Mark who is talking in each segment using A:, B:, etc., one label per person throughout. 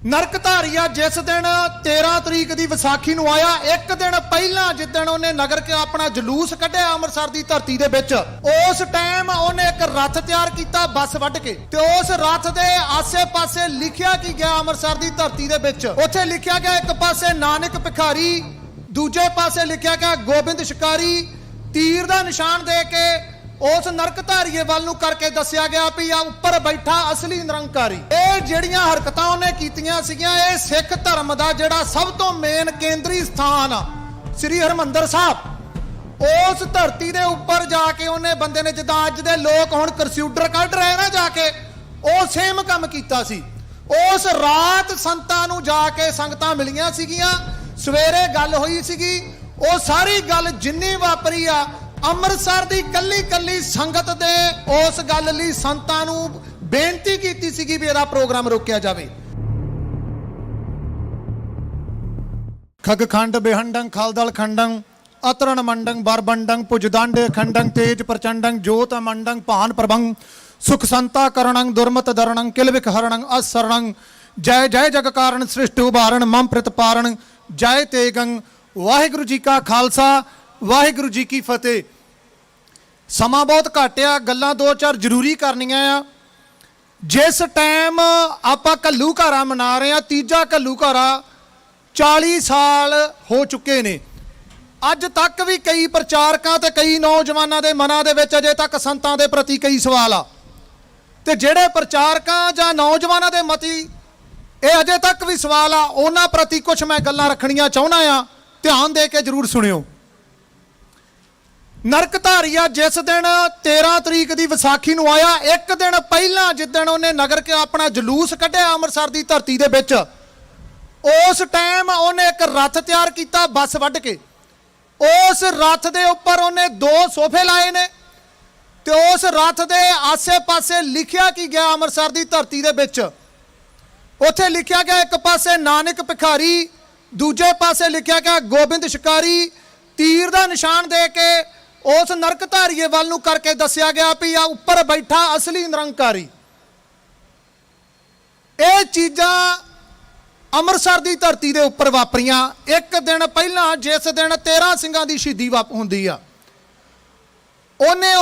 A: नरकधारी जिस दिन 13 तरीक की विसाखी नूं आया, एक दिन पहला जिदन उन्हें नगर के अपना जलूस कढ़िया अमृतसर की धरती दे विच, उस टाइम उन्हें एक रथ तैयार किया बस वढ़ के, ते उस रथ दे आसे पासे लिखिया की गया अमृतसर की धरती दे विच, उत्थे लिखिया गया एक पासे नानक भिखारी, दूजे पासे लिखिया गया गोबिंद शिकारी, तीर का निशान दे के उस नरकधारीए वाल नूं करके दसिया गया भी आ उपर बैठा असली निरंकारी। ये जिहड़ियां हरकतां उन्हें कीतियां सीगियां, ये सिख धर्म का जिहड़ा सब तो मेन केंद्री स्थान श्री हरमंदर साहब, उस धरती दे उपर जाके उन्हें बंदे ने जिद्दां अज दे लोग हुण करस्यूडर कढ रहे ना जाके, वो सेम काम कीता सी। उस रात संतां नूं जाके संगतां मिलियां सीगियां, सवेरे गल होई सीगी, वो सारी गल जिन्नी वापरी आ अमृतसर की कली कली संगत दे उस गल लई संतां नूं बेनती कीती सीगी भी इहदा प्रोग्राम रोकिया जावे। खगखंड बेहंडंग खालदल खंडंग अतरण मंडंग बरबंडंग पुजदंड खंडंग तेज प्रचंडंग ज्योत मंडंग पान प्रभंग सुख संता करणंग दुर्मत दरणंग किलविक हरणंग असरणंग जय जय जग कारण सृष्टि उभारण मम प्रतिपारण जय तेगंग। वाहिगुरु जी का खालसा वाहिगुरु जी की फतेह। समा बहुत घट आ, गल्लां दो चार जरूरी करनियां आ। जिस टाइम आपां घल्लूघारा मना रहे हैं, तीजा घल्लूघारा 40 साल हो चुके ने, अज तक भी कई प्रचारकां ते कई नौजवानों के मनां दे विच अजे तक संतां दे प्रति कई सवाल आ, ते जिहड़े प्रचारकां जां नौजवानों के मती ये अजे तक भी सवाल आ, उन्हां प्रति कुछ मैं गल्लां रखणियां चाहुंदा आ, ध्यान दे के जरूर सुणिओ। नरकधारी जिस दिन 13 तरीक की विसाखी नूं आया, एक दिन पहला जिदन उन्हें नगर के अपना जलूस कढ़िया अमृतसर की धरती दे विच, उस टाइम उन्हें एक रथ तैयार किया बस वढ़ के, उस रथ दे उपर उन्हें 2 सोफे लाए ने, ते उस रथ दे आसे पासे लिखिया की गया अमृतसर की धरती दे विच, उत्थे लिखिया गया एक पासे नानक भिखारी, दूजे पासे लिखिया गया गोबिंद शिकारी, तीर का निशान दे के उस नरकधारीए वाल नूं करके दसिया गया भी आ उपर बैठा असली निरंकारी। ये चीज़ां अमृतसर की धरती के उपर वापरियां। एक दिन पहला जिस दिन 13 सिंघां की शहीदी हुंदी आ, उन्हें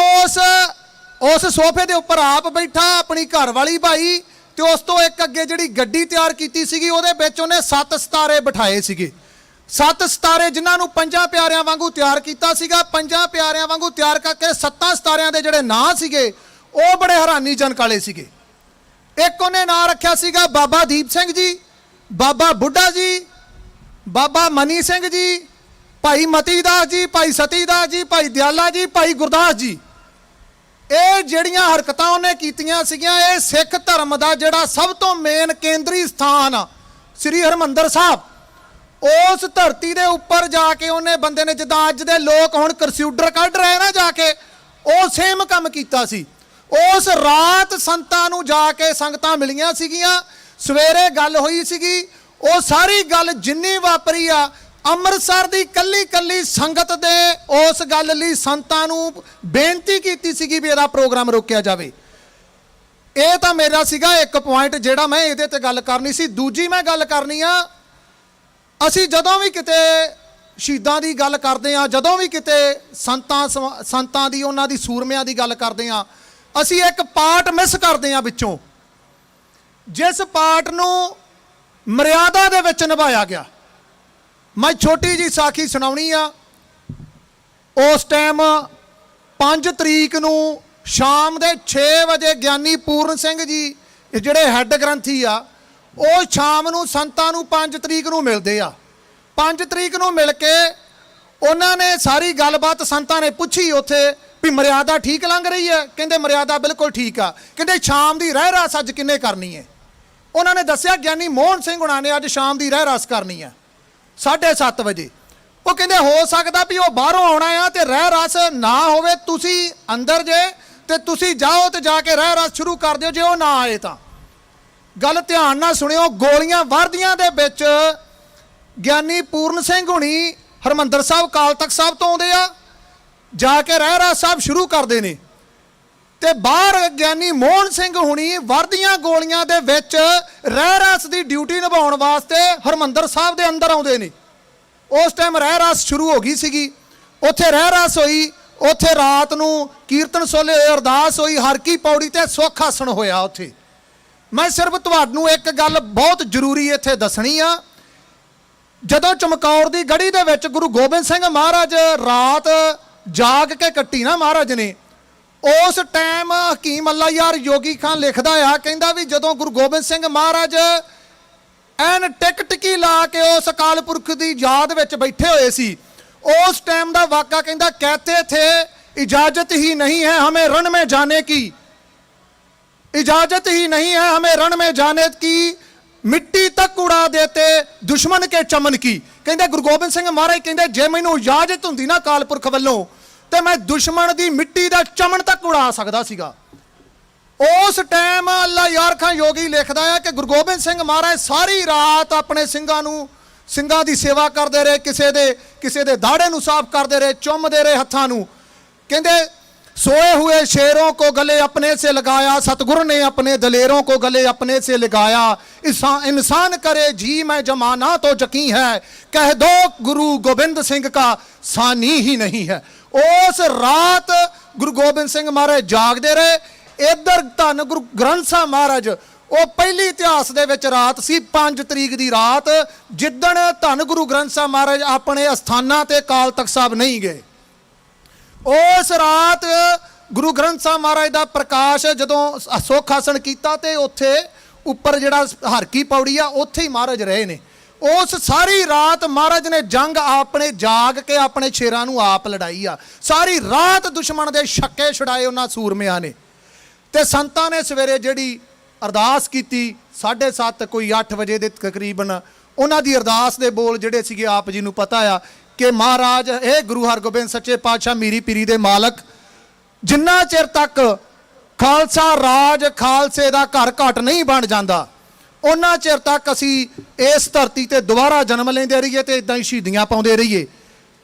A: उस सोफे के उपर आप बैठा, अपनी घरवाली भाई, तो उस तो एक अगे जिहड़ी गड्डी तैयार कीती सीगी, उहदे विच उहने 7 सितारे बिठाए सीगे। 7 सितारे जिन्होंने 5 प्यारियां वांगू तैयार किया सीगा, 5 प्यारियां वांगू तैयार करके 7 सितारियां दे जिहड़े नां सीगे वो बड़े हैरानीजनक वाले सीगे। एक उन्हें नां रखिया सीगा बाबा दीप सिंह जी, बाबा बुढ़ा जी, बाबा मनी सिंह जी, भाई मतीदास जी, भाई सतीदास जी, भाई दयाला जी, भाई गुरदास जी। ये जिहड़ियां हरकतां उन्हें कीतियां सीगियां, ये सिख धर्म का जिहड़ा सब तो मेन केंद्री स्थान श्री हरमंदर साहब, उस धरती के उपर जाके उन्हें बंदे ने जिद्दां अज दे लोग हुण करस्यूडर कढ रहे ना जाके, वो सेम काम कीता सी। उस रात संतां नूं जाके संगतां मिलियां सीगियां, सवेरे गल होई सीगी, वो सारी गल जिन्नी वापरी आ अमृतसर की कली कली संगत दे उस गल लई संतां नूं बेनती कीती सीगी भी इहदा प्रोग्राम रोकिया जावे। ये तां मेरा सीगा एक पॉइंट जिहड़ा मैं इहदे ते गल करनी सी। दूजी मैं गल करनी आ, असी जदों भी किते शहीदां दी गल करदे आ, जदों भी किते संतां दी उन्हां दी सूरमिਆਂ दी गल करदे आ, असी एक पार्ट मिस करदे आ विचों, जिस पार्ट नूं मर्यादा दे विच निभाया गया। मैं छोटी जी साखी सुनाउणी आ। उस टाइम 5 तरीक नूं शाम दे 6 बजे ज्ञानी पूर्ण सिंह जी जिहड़े हैड ग्रंथी आ, ਉਹ ਸ਼ਾਮ ਨੂੰ ਸੰਤਾਂ ਨੂੰ 5 ਤਰੀਕ ਨੂੰ ਮਿਲਦੇ ਆ। 5 ਤਰੀਕ ਨੂੰ ਮਿਲ ਕੇ ਉਹਨਾਂ ਨੇ ਸਾਰੀ ਗੱਲਬਾਤ ਸੰਤਾਂ ਨੇ ਪੁੱਛੀ ਉੱਥੇ ਵੀ ਮਰਿਆਦਾ ਠੀਕ ਲੰਘ ਰਹੀ ਹੈ, ਕਹਿੰਦੇ ਮਰਿਆਦਾ ਬਿਲਕੁਲ ਠੀਕ ਆ। ਕਹਿੰਦੇ ਸ਼ਾਮ ਦੀ ਰਹਿ ਰਾਸ ਅੱਜ ਕਿੰਨੇ ਕਰਨੀ ਹੈ? ਉਹਨਾਂ ਨੇ ਦੱਸਿਆ ਗਿਆਨੀ ਮੋਹਨ ਸਿੰਘ ਹੁਣਾਂ ਨੇ ਅੱਜ ਸ਼ਾਮ ਦੀ ਰਹਿ ਰਾਸ ਕਰਨੀ ਆ 7:30 ਵਜੇ। ਉਹ ਕਹਿੰਦੇ ਹੋ ਸਕਦਾ ਵੀ ਉਹ ਬਾਹਰੋਂ ਆਉਣਾ ਆ ਤੇ ਰਹਿ ਰਾਸ ਨਾ ਹੋਵੇ, ਤੁਸੀਂ ਅੰਦਰ ਜੇ ਤੇ ਤੁਸੀਂ ਜਾਓ ਤੇ ਜਾ ਕੇ ਰਹਿ ਰਾਸ ਸ਼ੁਰੂ ਕਰ ਦਿਓ, ਜੇ ਉਹ ਨਾ ਆਏ ਤਾਂ। गल ध्यान नाल सुनियो, गोलियां वरदियां दे विच ਗਿਆਨੀ पूर्ण सिंह हुणी हरमंदर साहब अकाल तख्त साहब तो आउंदे आ, जाके रहरास साहब शुरू करते हैं ਤੇ ਬਾਹਰ ਗਿਆਨੀ ਮੋਹਨ ਸਿੰਘ ਹੁਣੀ ਵਰਦੀਆਂ ਗੋਲੀਆਂ ਦੇ ਵਿੱਚ ਰਹਿ ਰਾਸ ਦੀ ਡਿਊਟੀ ਨਿਭਾਉਣ ਵਾਸਤੇ ਹਰਮੰਦਰ ਸਾਹਿਬ ਦੇ ਅੰਦਰ ਆਉਂਦੇ ਨੇ। ਉਸ ਟਾਈਮ ਰਹਿ ਰਾਸ ਸ਼ੁਰੂ ਹੋ ਗਈ ਸੀਗੀ, ਉੱਥੇ ਰਹਿ ਰਾਸ ਹੋਈ, ਉੱਥੇ ਰਾਤ ਨੂੰ ਕੀਰਤਨ ਸੋਲੇ ਅਰਦਾਸ ਹੋਈ, ਹਰ ਕੀ ਪੌੜੀ ਤੇ ਸੁੱਖ ਆਸਣ ਹੋਇਆ ਉੱਥੇ। ਮੈਂ ਸਿਰਫ ਤੁਹਾਨੂੰ ਇੱਕ ਗੱਲ ਬਹੁਤ ਜ਼ਰੂਰੀ ਇੱਥੇ ਦੱਸਣੀ ਆ। ਜਦੋਂ ਚਮਕੌਰ ਦੀ ਗੜੀ ਦੇ ਵਿੱਚ ਗੁਰੂ ਗੋਬਿੰਦ ਸਿੰਘ ਮਹਾਰਾਜ ਰਾਤ ਜਾਗ ਕੇ ਕੱਟੀ ਨਾ ਮਹਾਰਾਜ ਨੇ, ਉਸ ਟਾਈਮ ਹਕੀਮ ਅੱਲਾ ਯਾਰ ਯੋਗੀ ਖਾਨ ਲਿਖਦਾ ਆ, ਕਹਿੰਦਾ ਵੀ ਜਦੋਂ ਗੁਰੂ ਗੋਬਿੰਦ ਸਿੰਘ ਮਹਾਰਾਜ ਐਨ ਟਿਕ ਟਿਕੀ ਲਾ ਕੇ ਉਸ ਅਕਾਲ ਪੁਰਖ ਦੀ ਯਾਦ ਵਿੱਚ ਬੈਠੇ ਹੋਏ ਸੀ, उस टाइम का वाक़ा कहता, कहते थे इजाजत ही नहीं है हमें रण में जाने की, इजाजत ही नहीं है हमें रण में जाने की, मिट्टी तक उड़ा देते दुश्मन के चमन की। कहते गुरु गोबिंद सिंह महाराज कहते जे मैनू इजाजत हुंदी ना अकाल पुरख वल्लों ते मैं दुश्मन की मिट्टी का चमन तक उड़ा सकदा सीगा। उस टाइम अल्लाह यार खां योगी लिखदा है कि गुरु गोबिंद सिंह महाराज सारी रात अपने सिंघां नूं ਸਿੰਘਾਂ ਦੀ सेवा करते रहे, किसी दे दाड़े नूं साफ करते रहे, चुमते रहे हत्थां नूं। कहते सोए हुए शेरों को गले अपने से लगाया, सतगुरु ने अपने दलेरों को गले अपने से लगाया, इंसान करे जी मैं जमाना तो यकीन है, कह दो गुरु गोबिंद सिंह का सानी ही नहीं है। उस रात गुरु गोबिंद सिंह महाराज जागते रहे। इधर धन गुरु ग्रंथ साहब महाराज ਉਹ ਪਹਿਲੀ ਇਤਿਹਾਸ ਦੇ ਵਿੱਚ ਰਾਤ ਸੀ 5 ਤਰੀਕ ਦੀ ਰਾਤ, ਜਿੱਦਣ ਧੰਨ ਗੁਰੂ ਗ੍ਰੰਥ ਸਾਹਿਬ ਮਹਾਰਾਜ ਆਪਣੇ ਅਸਥਾਨਾਂ ਤੇ ਅਕਾਲ ਤਖਤ ਸਾਹਿਬ ਨਹੀਂ ਗਏ। ਉਸ ਰਾਤ ਗੁਰੂ ਗ੍ਰੰਥ ਸਾਹਿਬ ਮਹਾਰਾਜ ਦਾ ਪ੍ਰਕਾਸ਼ ਜਦੋਂ ਸੁੱਖ ਆਸਣ ਕੀਤਾ ਤੇ ਉੱਥੇ ਉੱਪਰ ਜਿਹੜਾ ਹਰ ਕੀ ਪੌੜੀ ਆ ਉੱਥੇ ਹੀ ਮਹਾਰਾਜ ਰਹੇ ਨੇ। ਉਸ ਸਾਰੀ ਰਾਤ ਮਹਾਰਾਜ ਨੇ ਜੰਗ ਆਪਣੇ ਜਾਗ ਕੇ ਆਪਣੇ ਸ਼ੇਰਾਂ ਨੂੰ ਆਪ ਲੜਾਈ ਆ। ਸਾਰੀ ਰਾਤ ਦੁਸ਼ਮਣ ਦੇ ਛੱਕੇ ਛੁਡਾਏ ਉਹਨਾਂ ਸੂਰਮਿਆਂ ਨੇ। ਤੇ ਸੰਤਾਂ ਨੇ ਸਵੇਰੇ ਜਿਹੜੀ ਅਰਦਾਸ ਕੀਤੀ 7:30 ਕੋਈ 8 ਵਜੇ ਦੇ ਤਕਰੀਬਨ, ਉਹਨਾਂ ਦੀ ਅਰਦਾਸ ਦੇ ਬੋਲ ਜਿਹੜੇ ਸੀਗੇ ਆਪ ਜੀ ਨੂੰ ਪਤਾ ਆ ਕਿ ਮਹਾਰਾਜ ਇਹ ਗੁਰੂ ਹਰਗੋਬਿੰਦ ਸੱਚੇ ਪਾਤਸ਼ਾਹ ਮੀਰੀ ਪੀਰੀ ਦੇ ਮਾਲਕ, ਜਿੰਨਾ ਚਿਰ ਤੱਕ ਖਾਲਸਾ ਰਾਜ ਖਾਲਸੇ ਦਾ ਘਰ ਘਟ ਨਹੀਂ ਬਣ ਜਾਂਦਾ ਉਹਨਾਂ ਚਿਰ ਤੱਕ ਅਸੀਂ ਇਸ ਧਰਤੀ ਤੇ ਦੁਬਾਰਾ ਜਨਮ ਲੈਂਦੇ ਰਹੀਏ ਤੇ ਇਦਾਂ ਹੀ ਸ਼ਹੀਦੀਆਂ ਪਾਉਂਦੇ ਰਹੀਏ।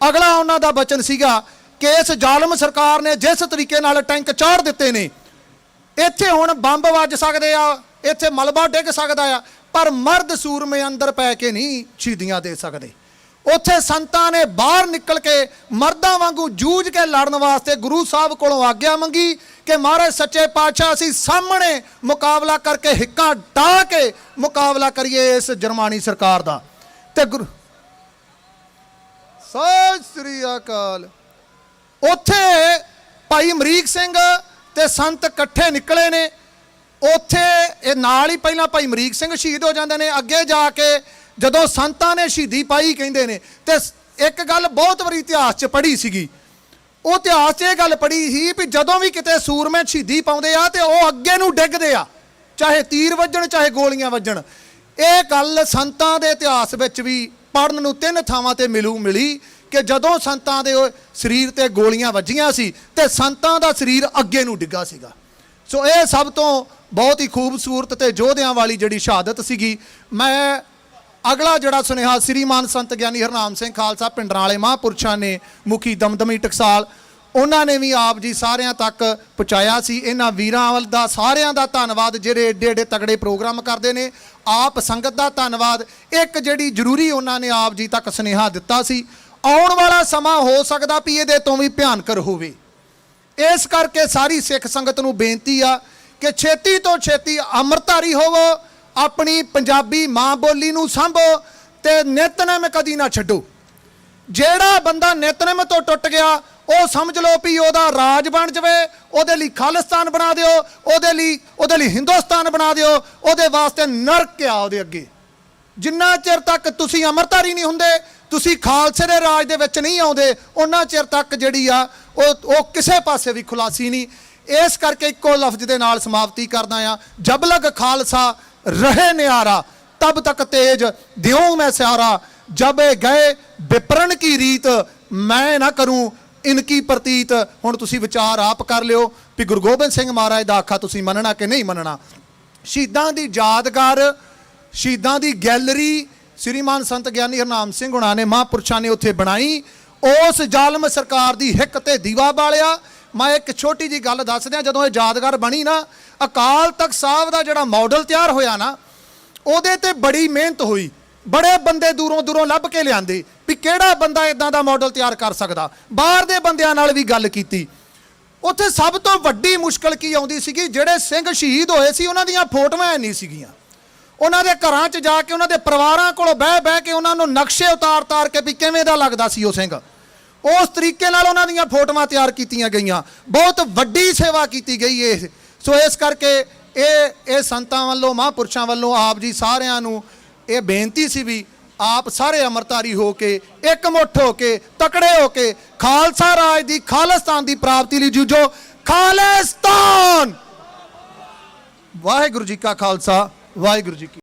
A: ਅਗਲਾ ਉਹਨਾਂ ਦਾ ਬਚਨ ਸੀਗਾ ਕਿ ਇਸ ਜ਼ਾਲਮ ਸਰਕਾਰ ਨੇ ਜਿਸ ਤਰੀਕੇ ਨਾਲ ਟੈਂਕ ਚਾੜ ਦਿੱਤੇ ਨੇ, ਇੱਥੇ ਹੁਣ ਬੰਬ ਵੱਜ ਸਕਦੇ ਆ, ਇੱਥੇ ਮਲਬਾ ਡਿੱਗ ਸਕਦਾ ਆ, ਪਰ ਮਰਦ ਸੂਰਮੇ ਅੰਦਰ ਪੈ ਕੇ ਨਹੀਂ ਸ਼ਹੀਦੀਆਂ ਦੇ ਸਕਦੇ। ਉੱਥੇ ਸੰਤਾਂ ਨੇ ਬਾਹਰ ਨਿਕਲ ਕੇ ਮਰਦਾਂ ਵਾਂਗੂ ਜੂਝ ਕੇ ਲੜਨ ਵਾਸਤੇ ਗੁਰੂ ਸਾਹਿਬ ਕੋਲੋਂ ਆਗਿਆ ਮੰਗੀ ਕਿ ਮਹਾਰਾਜ ਸੱਚੇ ਪਾਤਸ਼ਾਹ ਅਸੀਂ ਸਾਹਮਣੇ ਮੁਕਾਬਲਾ ਕਰਕੇ ਹਿੱਕਾਂ ਢਾਹ ਕੇ ਮੁਕਾਬਲਾ ਕਰੀਏ ਇਸ ਜਰਮਾਨੀ ਸਰਕਾਰ ਦਾ। ਤੇ ਗੁਰੂ ਸਤਿ ਸ੍ਰੀ ਅਕਾਲ। ਉੱਥੇ ਭਾਈ ਅਮਰੀਕ ਸਿੰਘ ਤੇ ਸੰਤ ਇਕੱਠੇ ਨਿਕਲੇ ਨੇ। ਉੱਥੇ ਇਹ ਨਾਲ ਹੀ ਪਹਿਲਾਂ ਭਾਈ ਅਮਰੀਕ ਸਿੰਘ ਸ਼ਹੀਦ ਹੋ ਜਾਂਦੇ ਨੇ। ਅੱਗੇ ਜਾ ਕੇ ਜਦੋਂ ਸੰਤਾਂ ਨੇ ਸ਼ਹੀਦੀ ਪਾਈ ਕਹਿੰਦੇ ਨੇ, ਤੇ ਇੱਕ ਗੱਲ ਬਹੁਤ ਵਾਰੀ ਇਤਿਹਾਸ 'ਚ ਪੜ੍ਹੀ ਸੀਗੀ, ਉਹ ਇਤਿਹਾਸ 'ਚ ਇਹ ਗੱਲ ਪੜ੍ਹੀ ਸੀ ਵੀ ਜਦੋਂ ਵੀ ਕਿਤੇ ਸੂਰਮੇ ਸ਼ਹੀਦੀ ਪਾਉਂਦੇ ਆ ਤੇ ਉਹ ਅੱਗੇ ਨੂੰ ਡਿੱਗਦੇ ਆ, ਚਾਹੇ ਤੀਰ ਵੱਜਣ ਚਾਹੇ ਗੋਲੀਆਂ ਵੱਜਣ। ਇਹ ਗੱਲ ਸੰਤਾਂ ਦੇ ਇਤਿਹਾਸ ਵਿੱਚ ਵੀ ਪੜ੍ਹਨ ਨੂੰ 3 ਥਾਵਾਂ ਤੇ ਮਿਲੀ ਕਿ ਜਦੋਂ ਸੰਤਾਂ ਦੇ ਸਰੀਰ ਤੇ ਗੋਲੀਆਂ ਵੱਜੀਆਂ ਸੀ ਤੇ ਸੰਤਾਂ ਦਾ ਸਰੀਰ ਅੱਗੇ ਨੂੰ ਡਿੱਗਾ ਸੀਗਾ। ਸੋ ਇਹ ਸਭ ਤੋਂ ਬਹੁਤ ਹੀ ਖੂਬਸੂਰਤ ਤੇ ਯੋਧਿਆਂ ਵਾਲੀ ਜਿਹੜੀ ਸ਼ਹਾਦਤ ਸੀਗੀ। ਮੈਂ ਅਗਲਾ ਜਿਹੜਾ ਸੁਨੇਹਾ ਸ੍ਰੀਮਾਨ ਸੰਤ ਗਿਆਨੀ ਹਰਨਾਮ ਸਿੰਘ ਖਾਲਸਾ ਪਿੰਡਰਾਂ ਵਾਲੇ ਮਹਾਂਪੁਰਸ਼ਾਂ ਨੇ, ਮੁਖੀ ਦਮਦਮੀ ਟਕਸਾਲ, ਉਹਨਾਂ ਨੇ ਵੀ ਆਪ ਜੀ ਸਾਰਿਆਂ ਤੱਕ ਪਹੁੰਚਾਇਆ ਸੀ। ਇਹਨਾਂ ਵੀਰਾਂ ਵੱਲ ਦਾ ਸਾਰਿਆਂ ਦਾ ਧੰਨਵਾਦ ਜਿਹੜੇ ਏਡੇ ਏਡੇ ਤਗੜੇ ਪ੍ਰੋਗਰਾਮ ਕਰਦੇ ਨੇ। ਆਪ ਸੰਗਤ ਦਾ ਧੰਨਵਾਦ। ਇੱਕ ਜਿਹੜੀ ਜ਼ਰੂਰੀ ਉਹਨਾਂ ਨੇ ਆਪ ਜੀ ਤੱਕ ਸੁਨੇਹਾ ਦਿੱਤਾ ਸੀ, ਆਉਣ ਵਾਲਾ ਸਮਾਂ ਹੋ ਸਕਦਾ ਵੀ ਇਹਦੇ ਤੋਂ ਵੀ ਭਿਆਨਕ ਹੋਵੇ। ਇਸ ਕਰਕੇ ਸਾਰੀ ਸਿੱਖ ਸੰਗਤ ਨੂੰ ਬੇਨਤੀ ਆ ਕਿ ਛੇਤੀ ਤੋਂ ਛੇਤੀ ਅੰਮ੍ਰਿਤਧਾਰੀ ਹੋਵੋ, ਆਪਣੀ ਪੰਜਾਬੀ ਮਾਂ ਬੋਲੀ ਨੂੰ ਸਾਂਭੋ ਤੇ ਨਿਤਨੇਮ ਕਦੀ ਨਾ ਛੱਡੋ। ਜਿਹੜਾ ਬੰਦਾ ਨਿਤਨੇਮ ਤੋਂ ਟੁੱਟ ਗਿਆ ਉਹ ਸਮਝ ਲਓ ਵੀ ਉਹਦਾ ਰਾਜ ਬਣ ਜਾਵੇ, ਉਹਦੇ ਲਈ ਖਾਲਿਸਤਾਨ ਬਣਾ ਦਿਓ, ਉਹਦੇ ਲਈ ਹਿੰਦੁਸਤਾਨ ਬਣਾ ਦਿਓ, ਉਹਦੇ ਵਾਸਤੇ ਨਰਕ ਆ ਉਹਦੇ ਅੱਗੇ। ਜਿੰਨਾ ਚਿਰ ਤੱਕ ਤੁਸੀਂ ਅੰਮ੍ਰਿਤਧਾਰੀ ਨਹੀਂ ਹੁੰਦੇ, ਤੁਸੀਂ ਖਾਲਸੇ ਦੇ ਰਾਜ ਦੇ ਵਿੱਚ ਨਹੀਂ ਆਉਂਦੇ, ਉਹਨਾਂ ਚਿਰ ਤੱਕ ਜਿਹੜੀ ਆ ਉਹ ਕਿਸੇ ਪਾਸੇ ਵੀ ਖੁਲਾਸੀ ਨਹੀਂ। ਇਸ ਕਰਕੇ ਇੱਕੋ ਲਫ਼ਜ਼ ਦੇ ਨਾਲ ਸਮਾਪਤੀ ਕਰਦਾ ਆ, ਜਬ ਲਗ ਖਾਲਸਾ ਰਹੇ ਨਿਆਰਾ ਤਬ ਤੱਕ ਤੇਜ ਦਿਉ ਮੈਂ ਸਿਆਰਾ, ਜਬ ਗਏ ਵਿਪਰਨ ਕੀ ਰੀਤ ਮੈਂ ਨਾ ਕਰੂੰ ਇਨਕੀ ਪ੍ਰਤੀਤ। ਹੁਣ ਤੁਸੀਂ ਵਿਚਾਰ ਆਪ ਕਰ ਲਿਓ ਵੀ ਗੁਰੂ ਗੋਬਿੰਦ ਸਿੰਘ ਮਹਾਰਾਜ ਦਾ ਆਖਾ ਤੁਸੀਂ ਮੰਨਣਾ ਕਿ ਨਹੀਂ ਮੰਨਣਾ। ਸ਼ਹੀਦਾਂ ਦੀ ਯਾਦਗਾਰ, ਸ਼ਹੀਦਾਂ ਦੀ ਗੈਲਰੀ ਸ੍ਰੀਮਾਨ ਸੰਤ ਗਿਆਨੀ ਹਰਨਾਮ ਸਿੰਘ ਹੁਣਾਂ ਨੇ ਮਹਾਂਪੁਰਸ਼ਾਂ ਨੇ ਉੱਥੇ ਬਣਾਈ। ਉਸ ਜ਼ਾਲਮ ਸਰਕਾਰ ਦੀ ਹਿੱਕ ਤੇ ਦੀਵਾ ਬਾਲਿਆ। ਮੈਂ ਇੱਕ ਛੋਟੀ ਜੀ ਗੱਲ ਦੱਸ ਦਿਆਂ, ਜਦੋਂ ਇਹ ਯਾਦਗਾਰ ਬਣੀ ਨਾ, ਅਕਾਲ ਤਖਤ ਸਾਹਿਬ ਦਾ ਜਿਹੜਾ ਮਾਡਲ ਤਿਆਰ ਹੋਇਆ ਨਾ, ਉਹਦੇ ਤੇ ਬੜੀ ਮਿਹਨਤ ਹੋਈ। ਬੜੇ ਬੰਦੇ ਦੂਰੋਂ ਦੂਰੋਂ ਲੱਭ ਕੇ ਲਿਆਂਦੇ ਵੀ ਕਿਹੜਾ ਬੰਦਾ ਇਦਾਂ ਦਾ ਮਾਡਲ ਤਿਆਰ ਕਰ ਸਕਦਾ। ਬਾਹਰ ਦੇ ਬੰਦਿਆਂ ਨਾਲ ਵੀ ਗੱਲ ਕੀਤੀ। ਉੱਥੇ ਸਭ ਤੋਂ ਵੱਡੀ ਮੁਸ਼ਕਲ ਕੀ ਆਉਂਦੀ ਸੀਗੀ, ਜਿਹੜੇ ਸਿੰਘ ਸ਼ਹੀਦ ਹੋਏ ਸੀ ਉਹਨਾਂ ਦੀਆਂ ਫੋਟੋਆਂ ਨਹੀਂ ਸੀਗੀਆਂ। ਉਹਨਾਂ ਦੇ ਘਰਾਂ 'ਚ ਜਾ ਕੇ ਉਹਨਾਂ ਦੇ ਪਰਿਵਾਰਾਂ ਕੋਲ ਬਹਿ ਕੇ ਉਹਨਾਂ ਨੂੰ ਨਕਸ਼ੇ ਉਤਾਰ ਕੇ ਵੀ ਕਿਵੇਂ ਦਾ ਲੱਗਦਾ ਸੀ ਉਹ ਸਿੰਘ, ਉਸ ਤਰੀਕੇ ਨਾਲ ਉਹਨਾਂ ਦੀਆਂ ਫੋਟੋਆਂ ਤਿਆਰ ਕੀਤੀਆਂ ਗਈਆਂ। ਬਹੁਤ ਵੱਡੀ ਸੇਵਾ ਕੀਤੀ ਗਈ ਇਹ। ਸੋ ਇਸ ਕਰਕੇ ਇਹ ਸੰਤਾਂ ਵੱਲੋਂ, ਮਹਾਂਪੁਰਸ਼ਾਂ ਵੱਲੋਂ ਆਪ ਜੀ ਸਾਰਿਆਂ ਨੂੰ ਇਹ ਬੇਨਤੀ ਸੀ ਵੀ ਆਪ ਸਾਰੇ ਅੰਮ੍ਰਿਤਧਾਰੀ ਹੋ ਕੇ, ਇਕਮੁੱਠ ਹੋ ਕੇ, ਤਕੜੇ ਹੋ ਕੇ ਖਾਲਸਾ ਰਾਜ ਦੀ, ਖਾਲਿਸਤਾਨ ਦੀ ਪ੍ਰਾਪਤੀ ਲਈ ਜੂਝੋ। ਖਾਲਿਸਤਾਨ। ਵਾਹਿਗੁਰੂ ਜੀ ਕਾ ਖਾਲਸਾ, ਵਾਹਿਗੁਰੂ ਜੀ ਕੀ